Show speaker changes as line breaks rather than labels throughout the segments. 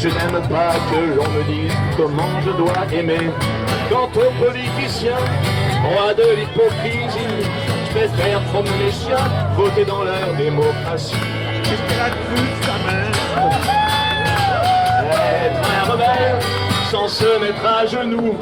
Je n'aime pas que l'on me dise comment je dois aimer. Quant aux politiciens, rois de l'hypocrisie, je préfère promener les chiens, voter dans leur démocratie. Qu'est-ce qu'elle a de plus, sa mère? Être un rebelle sans se mettre à genoux,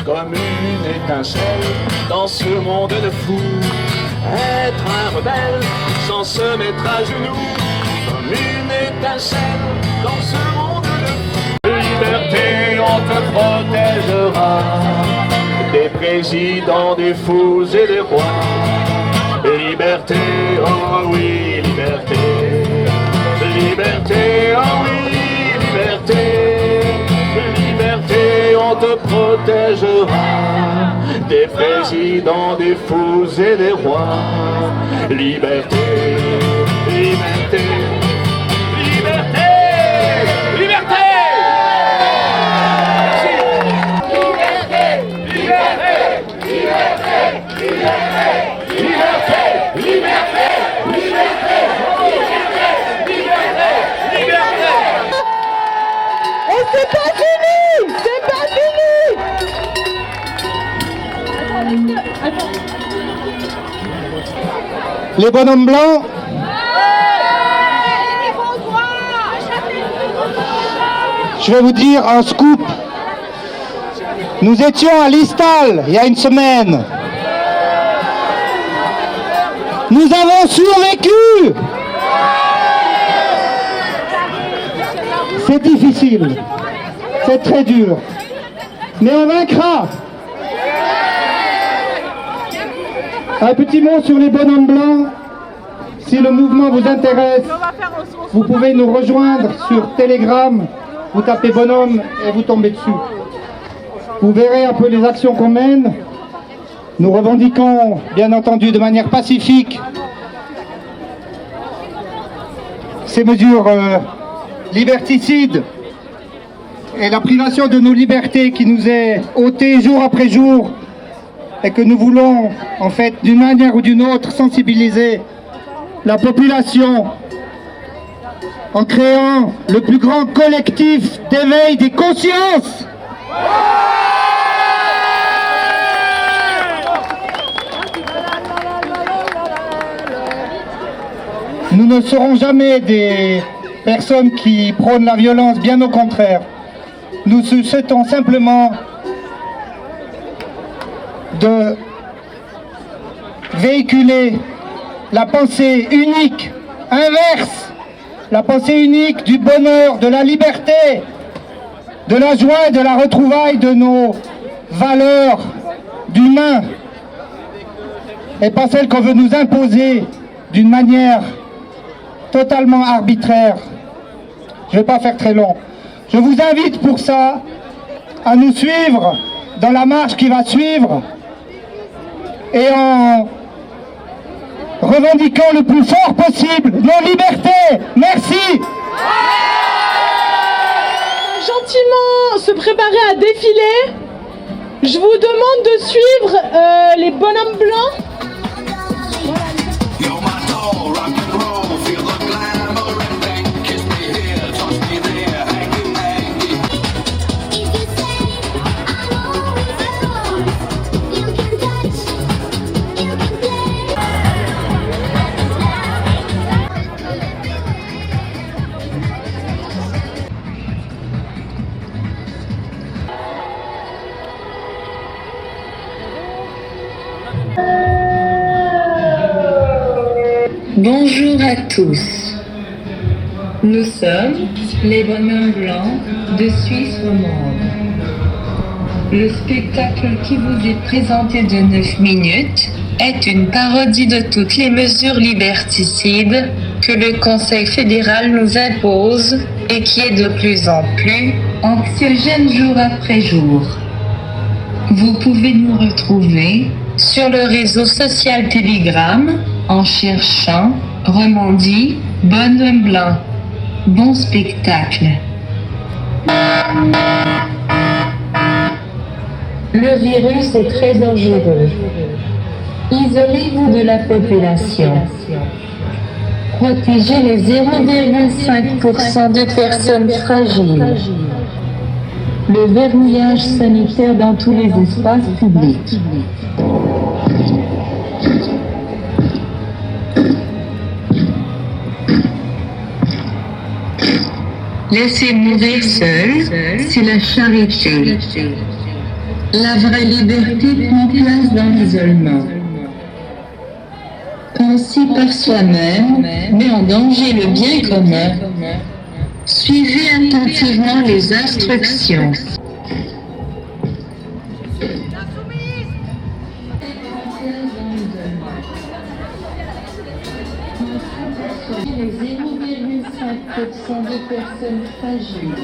comme une étincelle dans ce monde de fous. Être un rebelle sans se mettre à genoux, comme une étincelle dans ce monde de fous. Liberté, on te protégera des présidents, des fous et des rois. Liberté, oh oui, liberté. Liberté, oh oui, liberté. Liberté, on te protégera des présidents, des fous et des rois. Liberté, liberté, liberté, liberté.
C'est pas fini! C'est pas fini!
Les bonhommes blancs, je vais vous dire un scoop. Nous étions à Listal il y a une semaine. Nous avons survécu. C'est difficile, c'est très dur, mais on vaincra. Un petit mot sur les bonhommes blancs. Si le mouvement vous intéresse, vous pouvez nous rejoindre sur Telegram. Vous tapez bonhomme et vous tombez dessus. Vous verrez un peu les actions qu'on mène. Nous revendiquons, bien entendu, de manière pacifique ces mesures liberticides et la privation de nos libertés qui nous est ôtée jour après jour et que nous voulons, en fait, d'une manière ou d'une autre, sensibiliser la population en créant le plus grand collectif d'éveil des consciences. Nous ne serons jamais des personnes qui prônent la violence, bien au contraire. Nous souhaitons simplement de véhiculer la pensée unique, inverse, la pensée unique du bonheur, de la liberté, de la joie et de la retrouvaille de nos valeurs d'humains, et pas celles qu'on veut nous imposer d'une manière totalement arbitraire. Je ne vais pas faire très long. Je vous invite pour ça à nous suivre dans la marche qui va suivre et en revendiquant le plus fort possible nos libertés. Merci.
Gentiment se préparer à défiler. Je vous demande de suivre les bonhommes blancs.
Bonjour à tous. Nous sommes les bonhommes blancs de Suisse romande. Le spectacle qui vous est présenté de 9 minutes est une parodie de toutes les mesures liberticides que le Conseil fédéral nous impose et qui est de plus en plus anxiogène jour après jour. Vous pouvez nous retrouver sur le réseau social Telegram en cherchant Romandie Bonhomme Blanc. Bon spectacle. Le virus est très dangereux. Isolez-vous de la population. protéger les 0,5% de personnes fragiles. Le verrouillage sanitaire dans tous les espaces publics. Laisser mourir seul, c'est la charité. La vraie liberté prend place dans l'isolement. Penser par soi-même met en danger le bien commun. Suivez attentivement les instructions. Les 0,5% de personnes fragiles.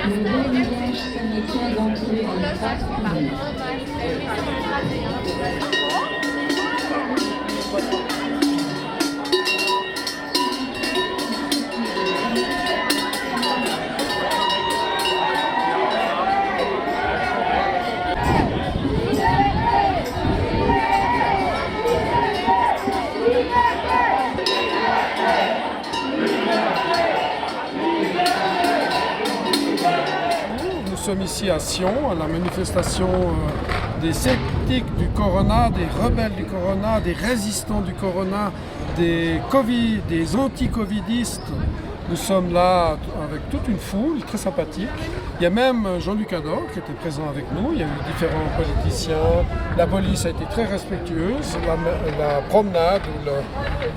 Le verrouillage sanitaire dans tous les espaces publics.
Nous sommes ici à Sion, à la manifestation des sceptiques du Corona, des rebelles du Corona, des résistants du Corona, des anti-covidistes. Nous sommes là avec toute une foule très sympathique. Il y a même Jean-Luc Hadot qui était présent avec nous. Il y a eu différents politiciens. La police a été très respectueuse. La promenade ou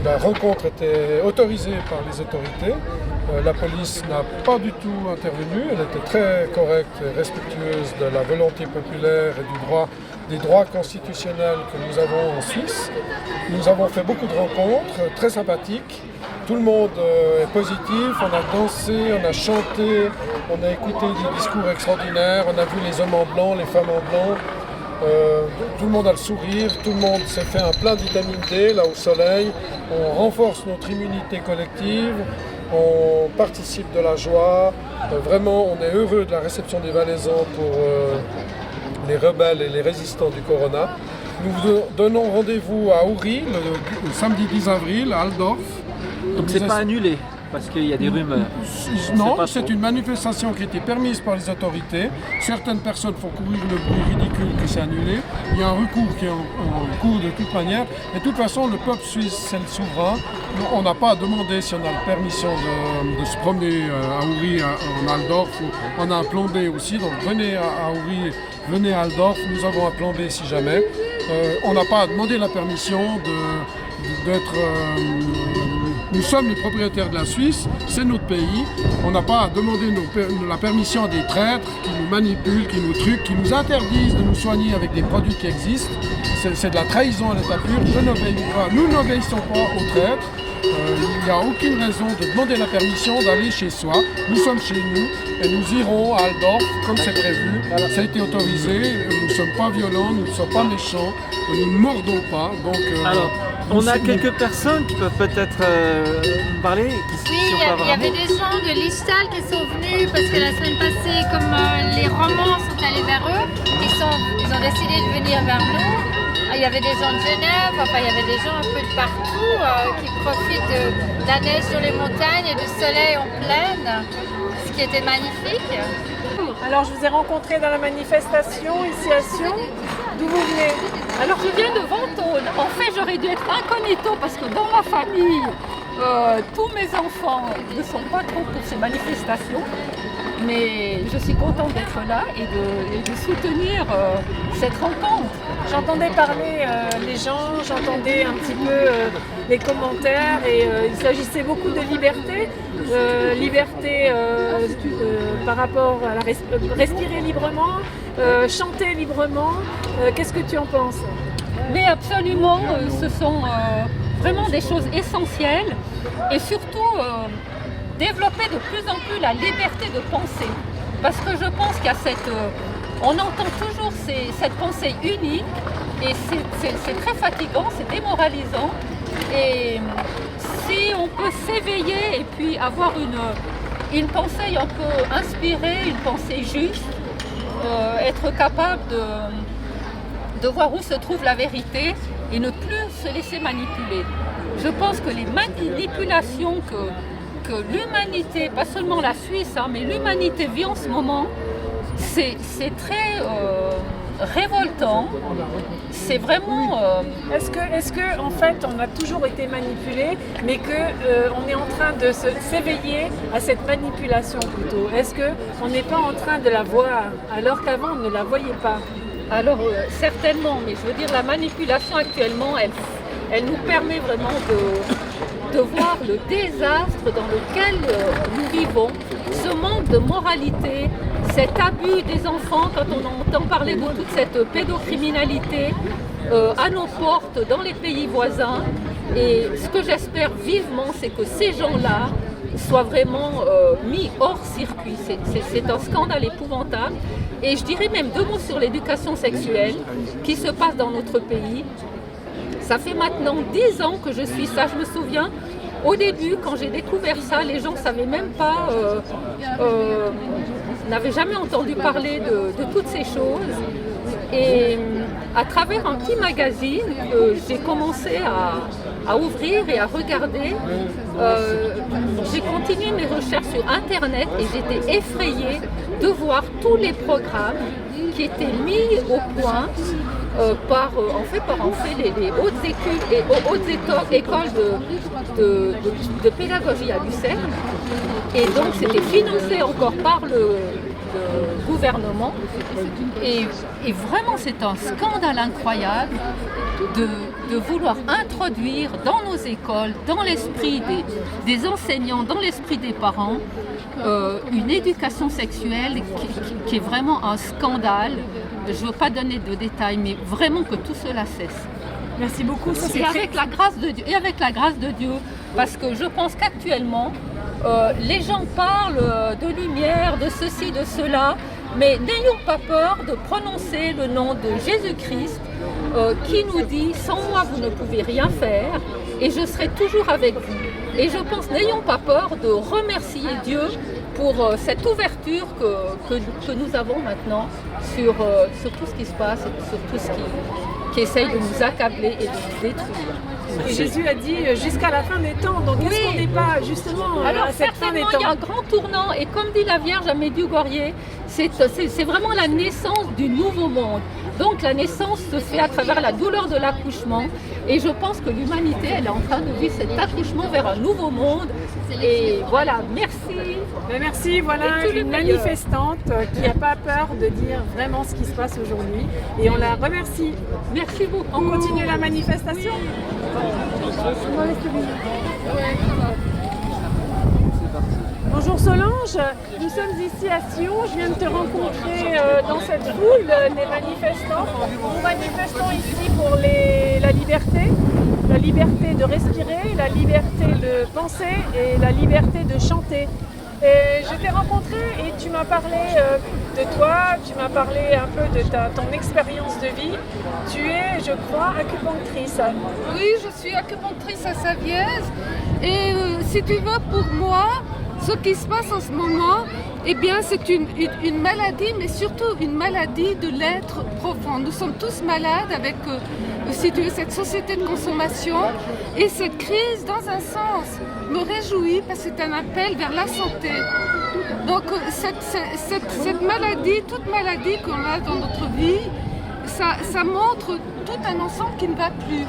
la rencontre était autorisée par les autorités. La police n'a pas du tout intervenu. Elle était très correcte et respectueuse de la volonté populaire et des droits constitutionnels que nous avons en Suisse. Nous avons fait beaucoup de rencontres très sympathiques. Tout le monde est positif, on a dansé, on a chanté, on a écouté des discours extraordinaires, on a vu les hommes en blanc, les femmes en blanc. Tout le monde a le sourire, tout le monde s'est fait un plein de vitamine D là au soleil. On renforce notre immunité collective, on participe de la joie. Vraiment, on est heureux de la réception des Valaisans pour les rebelles et les résistants du Corona. Nous vous donnons rendez-vous à Uri le samedi 10 avril à Altdorf.
Donc c'est pas annulé parce qu'il y a des rumeurs.
Non, c'est une manifestation qui a été permise par les autorités. Certaines personnes font courir le bruit ridicule que c'est annulé. Il y a un recours qui est en cours de toute manière. Et de toute façon, le peuple suisse, c'est le souverain. On n'a pas à demander si on a la permission de se promener à Uri, en Altdorf. On a un plan B aussi, donc venez à Uri, venez à Altdorf. Nous avons un plan B si jamais. On n'a pas à demander la permission d'être... nous sommes les propriétaires de la Suisse, c'est notre pays. On n'a pas à demander la permission à des traîtres qui nous manipulent, qui nous truquent, qui nous interdisent de nous soigner avec des produits qui existent. C'est de la trahison à l'état pur. Nous n'obéissons pas aux traîtres. Il n'y a aucune raison de demander la permission d'aller chez soi. Nous sommes chez nous et nous irons à Altdorf comme c'est prévu. Ça a été autorisé. Nous ne sommes pas violents, nous ne sommes pas méchants, nous ne mordons pas. Donc,
alors, on a quelques personnes qui peuvent peut-être parler.
Oui, il y avait des gens de Lichtal qui sont venus parce que la semaine passée, comme les romans sont allés vers eux, ils ont décidé de venir vers nous. Il y avait des gens de Genève, enfin il y avait des gens un peu de partout qui profitent de la neige sur les montagnes et du soleil en plaine, ce qui était magnifique.
Alors je vous ai rencontré dans la manifestation ici à Sion. D'où vous venez?
Alors je viens de Ventône. En fait j'aurais dû être incognito parce que dans ma famille, tous mes enfants ne sont pas trop pour ces manifestations. Mais je suis contente d'être là et de soutenir cette rencontre.
J'entendais parler les gens, j'entendais un petit peu les commentaires et il s'agissait beaucoup de liberté. Liberté par rapport à respirer librement, chanter librement. Qu'est-ce que tu en penses?
Mais absolument, ce sont vraiment des choses essentielles et surtout développer de plus en plus la liberté de penser. Parce que je pense qu'il y a on entend toujours cette pensée unique et c'est très fatigant, c'est démoralisant. Et si on peut s'éveiller et puis avoir une pensée un peu inspirée, une pensée juste, être capable de voir où se trouve la vérité, et ne plus se laisser manipuler. Je pense que les manipulations que l'humanité, pas seulement la Suisse, mais l'humanité vit en ce moment, c'est très révoltant. C'est vraiment...
Est-ce que en fait on a toujours été manipulé, mais que on est en train de s'éveiller à cette manipulation plutôt? Est-ce qu'on n'est pas en train de la voir alors qu'avant on ne la voyait pas?
Alors certainement, mais je veux dire la manipulation actuellement, elle nous permet vraiment de voir le désastre dans lequel nous vivons, ce manque de moralité, cet abus des enfants quand on entend parler de toute cette pédocriminalité à nos portes dans les pays voisins. Et ce que j'espère vivement, c'est que ces gens-là soient vraiment mis hors circuit. C'est un scandale épouvantable. Et je dirais même 2 mots sur l'éducation sexuelle qui se passe dans notre pays. Ça fait maintenant 10 ans que je suis ça. Je me souviens, au début, quand j'ai découvert ça, les gens ne savaient même pas, n'avaient jamais entendu parler de toutes ces choses. Et à travers un petit magazine, j'ai commencé à ouvrir et à regarder. J'ai continué mes recherches sur Internet et j'étais effrayée de voir tous les programmes qui étaient mis au point par les hautes écoles de pédagogie à Lucerne. Et donc c'était financé encore par le gouvernement. Et vraiment c'est un scandale incroyable de vouloir introduire dans nos écoles, dans l'esprit des enseignants, dans l'esprit des parents, une éducation sexuelle qui est vraiment un scandale. Je ne veux pas donner de détails, mais vraiment que tout cela cesse.
Merci beaucoup.
Et avec la grâce de Dieu, parce que je pense qu'actuellement, les gens parlent de lumière, de ceci, de cela, mais n'ayons pas peur de prononcer le nom de Jésus-Christ qui nous dit « Sans moi, vous ne pouvez rien faire et je serai toujours avec vous ». Et je pense, n'ayons pas peur de remercier Dieu pour cette ouverture que nous avons maintenant sur tout ce qui se passe et sur tout ce qui essaye de nous accabler et de nous détruire.
Et Jésus a dit jusqu'à la fin des temps, donc est-ce qu'on n'est pas justement à cette fin des temps?
Il y a un grand tournant et comme dit la Vierge à Medjugorje, c'est vraiment la naissance du nouveau monde. Donc la naissance se fait à travers la douleur de l'accouchement et je pense que l'humanité elle est en train de vivre cet accouchement vers un nouveau monde. Et voilà, merci.
Merci, voilà une manifestante qui n'a pas peur de dire vraiment ce qui se passe aujourd'hui et on la remercie.
Merci beaucoup.
On continue la manifestation. Bonjour Solange, nous sommes ici à Sion, je viens de te rencontrer dans cette foule, les manifestants. Nous manifestons ici pour la liberté de respirer, la liberté de penser et la liberté de chanter. Et je t'ai rencontré et tu m'as parlé de toi, tu m'as parlé un peu de ton expérience de vie. Tu es, je crois, acupunctrice.
Oui, je suis acupunctrice à Savièse et si tu veux, pour moi, ce qui se passe en ce moment, eh bien, c'est une maladie, mais surtout une maladie de l'être profond. Nous sommes tous malades avec, si tu veux, cette société de consommation et cette crise, dans un sens, me réjouit parce que c'est un appel vers la santé. Donc, cette maladie, toute maladie qu'on a dans notre vie, ça montre tout un ensemble qui ne va plus.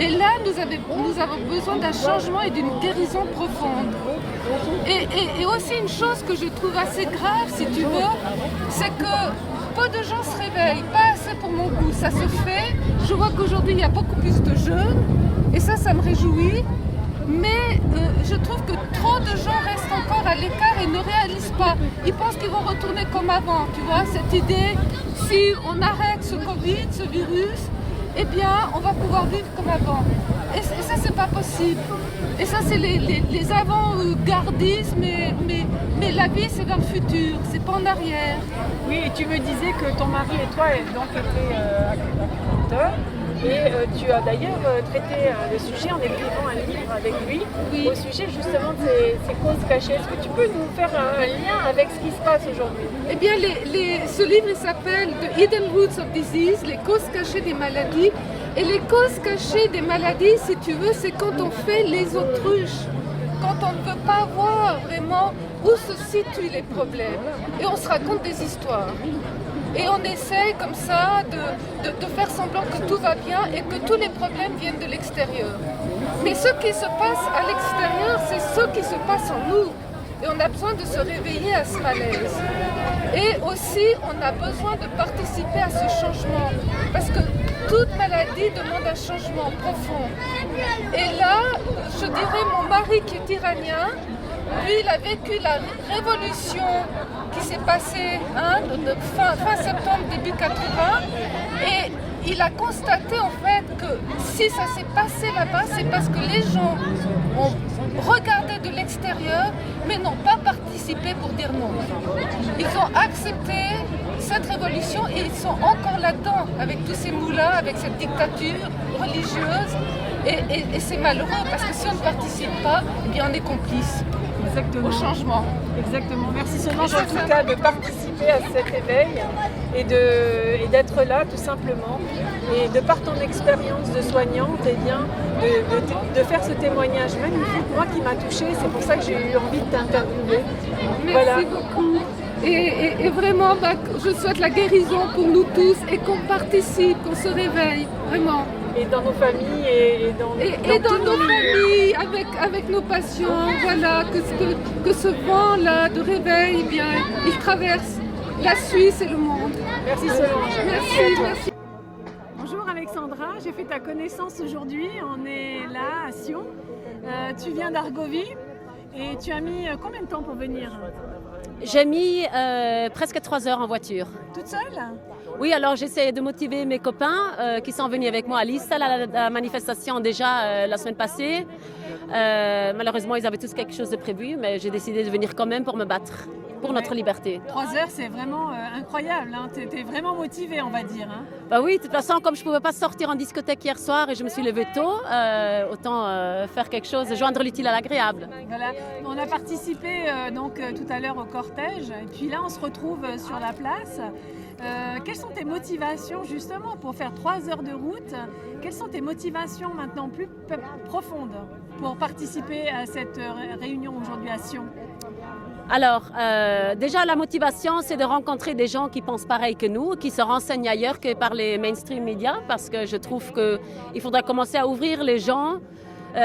Et là, nous avons besoin d'un changement et d'une guérison profonde. Et aussi une chose que je trouve assez grave, si tu veux, c'est que peu de gens se réveillent, pas assez pour mon goût. Ça se fait, je vois qu'aujourd'hui il y a beaucoup plus de jeunes, et ça me réjouit. Mais je trouve que trop de gens restent encore à l'écart et ne réalisent pas. Ils pensent qu'ils vont retourner comme avant, tu vois, cette idée, si on arrête ce Covid, ce virus, eh bien, on va pouvoir vivre comme avant. Et ça, c'est pas possible. Et ça, c'est les avant-gardistes, mais la vie, c'est vers le futur, c'est pas en arrière.
Oui, et tu me disais que ton mari et toi donc étaient acupuncteurs. Et tu as d'ailleurs traité le sujet en écrivant un livre avec lui, au sujet justement de ces causes cachées. Est-ce que tu peux nous faire un lien avec ce qui se passe aujourd'hui?
Eh bien, ce livre s'appelle The Hidden Roots of Disease, les causes cachées des maladies. Et les causes cachées des maladies, si tu veux, c'est quand on fait les autruches, quand on ne veut pas voir vraiment où se situent les problèmes. Et on se raconte des histoires. Et on essaie comme ça de faire semblant que tout va bien et que tous les problèmes viennent de l'extérieur. Mais ce qui se passe à l'extérieur, c'est ce qui se passe en nous. Et on a besoin de se réveiller à ce malaise. Et aussi, on a besoin de participer à ce changement. Parce que toute maladie demande un changement profond. Et là, je dirais, mon mari qui est iranien, lui, il a vécu la révolution qui s'est passée fin septembre, début 80. Et il a constaté en fait que si ça s'est passé là-bas, c'est parce que les gens ont regardé de l'extérieur, mais n'ont pas participé pour dire non. Ils ont accepté cette révolution et ils sont encore là-dedans, avec tous ces moulins, avec cette dictature religieuse. Et c'est malheureux parce que si on ne participe pas, eh bien on est complice.
Exactement.
Au changement.
Exactement. Merci Solange en tout cas de participer à cet éveil et d'être là tout simplement. Et de par ton expérience de soignante, eh bien, de faire ce témoignage magnifique, moi qui m'a touchée, c'est pour ça que j'ai eu envie de t'interviewer.
Merci beaucoup. Et vraiment, je souhaite la guérison pour nous tous et qu'on participe, qu'on se réveille, vraiment.
Et dans nos familles et dans
nos familles, avec nos patients, voilà, que ce vent-là de réveil, eh bien, il traverse la Suisse et le monde.
Merci Solange.
Merci.
Bonjour Alexandra, j'ai fait ta connaissance aujourd'hui, on est là à Sion. Tu viens d'Argovie et tu as mis combien de temps pour venir ?
J'ai mis presque 3 heures en voiture.
Toute seule ?
Oui, alors j'essaie de motiver mes copains qui sont venus avec moi à l'Istal à la manifestation déjà la semaine passée. Malheureusement, ils avaient tous quelque chose de prévu, mais j'ai décidé de venir quand même pour me battre, pour notre liberté.
3 heures, c'est vraiment incroyable, hein. Tu étais vraiment motivée, on va dire. Hein.
Bah oui, de toute façon, comme je ne pouvais pas sortir en discothèque hier soir et je me suis levée tôt, autant faire quelque chose, joindre l'utile à l'agréable.
Voilà. On a participé tout à l'heure au cortège, et puis là, on se retrouve sur la place. Quelles sont tes motivations justement pour faire 3 heures de route? Quelles sont tes motivations maintenant plus profondes pour participer à cette réunion aujourd'hui à Sion?
Alors, déjà la motivation, c'est de rencontrer des gens qui pensent pareil que nous, qui se renseignent ailleurs que par les mainstream médias, parce que je trouve qu'il faudra commencer à ouvrir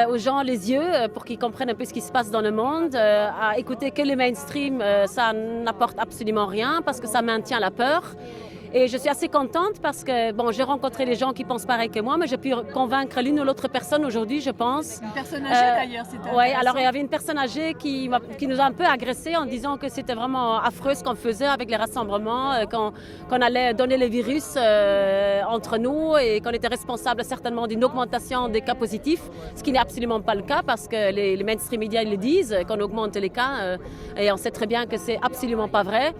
aux gens les yeux pour qu'ils comprennent un peu ce qui se passe dans le monde, à écouter que les mainstream, ça n'apporte absolument rien parce que ça maintient la peur. Et je suis assez contente parce que j'ai rencontré des gens qui pensent pareil que moi, mais j'ai pu convaincre l'une ou l'autre personne aujourd'hui, je pense.
Une personne âgée d'ailleurs, c'était intéressant.
Oui, alors il y avait une personne âgée qui nous a un peu agressés en disant que c'était vraiment affreux ce qu'on faisait avec les rassemblements, qu'on allait donner le virus entre nous et qu'on était responsable certainement d'une augmentation des cas positifs, ce qui n'est absolument pas le cas parce que les mainstream médias ils le disent, qu'on augmente les cas et on sait très bien que c'est absolument pas vrai.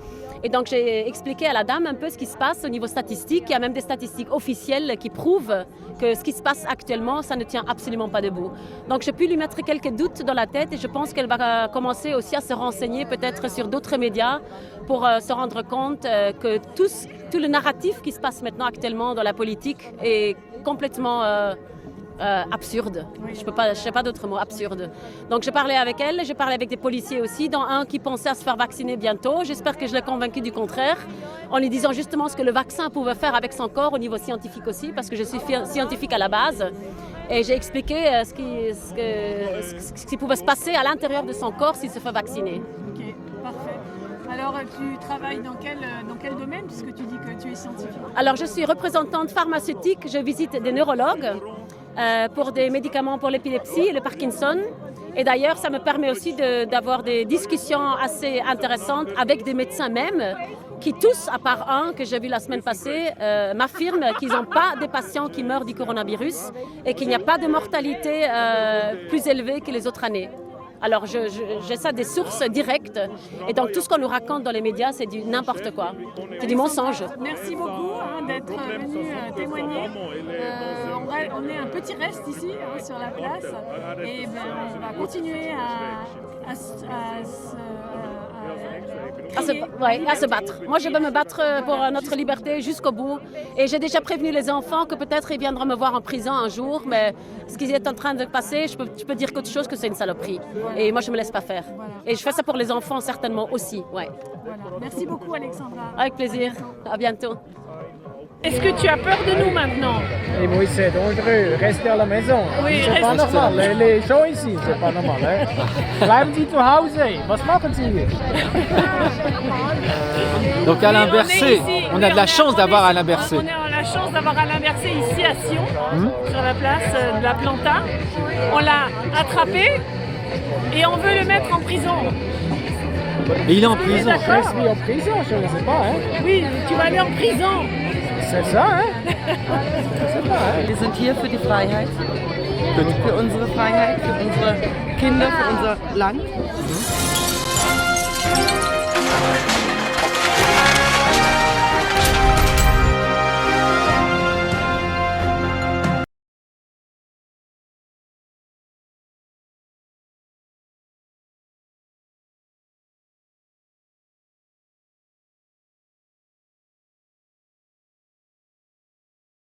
Et donc j'ai expliqué à la dame un peu ce qui se passe au niveau statistique. Il y a même des statistiques officielles qui prouvent que ce qui se passe actuellement, ça ne tient absolument pas debout. Donc j'ai pu lui mettre quelques doutes dans la tête et je pense qu'elle va commencer aussi à se renseigner peut-être sur d'autres médias pour se rendre compte que tout le narratif qui se passe maintenant actuellement dans la politique est complètement absurde. Oui. Je sais pas d'autres mots, absurde. Donc j'ai parlé avec elle, j'ai parlé avec des policiers aussi, dont un qui pensait à se faire vacciner bientôt. J'espère que je l'ai convaincu du contraire, en lui disant justement ce que le vaccin pouvait faire avec son corps au niveau scientifique aussi, parce que je suis scientifique à la base. Et j'ai expliqué ce qui pouvait se passer à l'intérieur de son corps s'il se fait vacciner.
Ok, parfait. Alors, tu travailles dans quel domaine, puisque tu dis que tu es scientifique?
Alors, je suis représentante pharmaceutique, je visite des neurologues pour des médicaments pour l'épilepsie et le Parkinson. Et d'ailleurs, ça me permet aussi d'avoir des discussions assez intéressantes avec des médecins même, qui tous, à part un que j'ai vu la semaine passée, m'affirment qu'ils n'ont pas des patients qui meurent du coronavirus et qu'il n'y a pas de mortalité plus élevée que les autres années. Alors j'ai ça des sources directes. Et donc tout ce qu'on nous raconte dans les médias, c'est du n'importe quoi. C'est du mensonge.
Merci beaucoup d'être venu témoigner. On est un petit reste ici sur la place. Et on va continuer à se battre. Moi, je vais me battre pour notre liberté jusqu'au bout. Et j'ai déjà prévenu les enfants que peut-être ils viendront me voir en prison un jour, mais ce qui est en train de passer, je peux dire qu'autre chose que c'est une saloperie. Et moi, je ne me laisse pas faire. Et je fais ça pour les enfants, certainement aussi. Ouais. Voilà. Merci beaucoup, Alexandra.
Avec plaisir. À bientôt.
Est-ce que tu as peur de nous maintenant?
Et oui, c'est dangereux. Restez à la maison.
Oui,
c'est pas normal. Les gens ici, c'est pas normal. Hein? Bleiben Sie zu Hause. Was machen Sie hier?
Donc Alain Berset, on a de la chance d'avoir Alain Berset.
On a la chance d'avoir Alain Berset ici à Sion, sur la place de la Planta. On l'a attrapé et on veut le mettre en prison.
Et il est en prison.
Je suis en prison, je ne sais pas. Hein?
Oui, tu vas aller en prison.
C'est ça, hein?
Wir sind hier für die Freiheit, für unsere Freiheit, für unsere Kinder, für unser Land.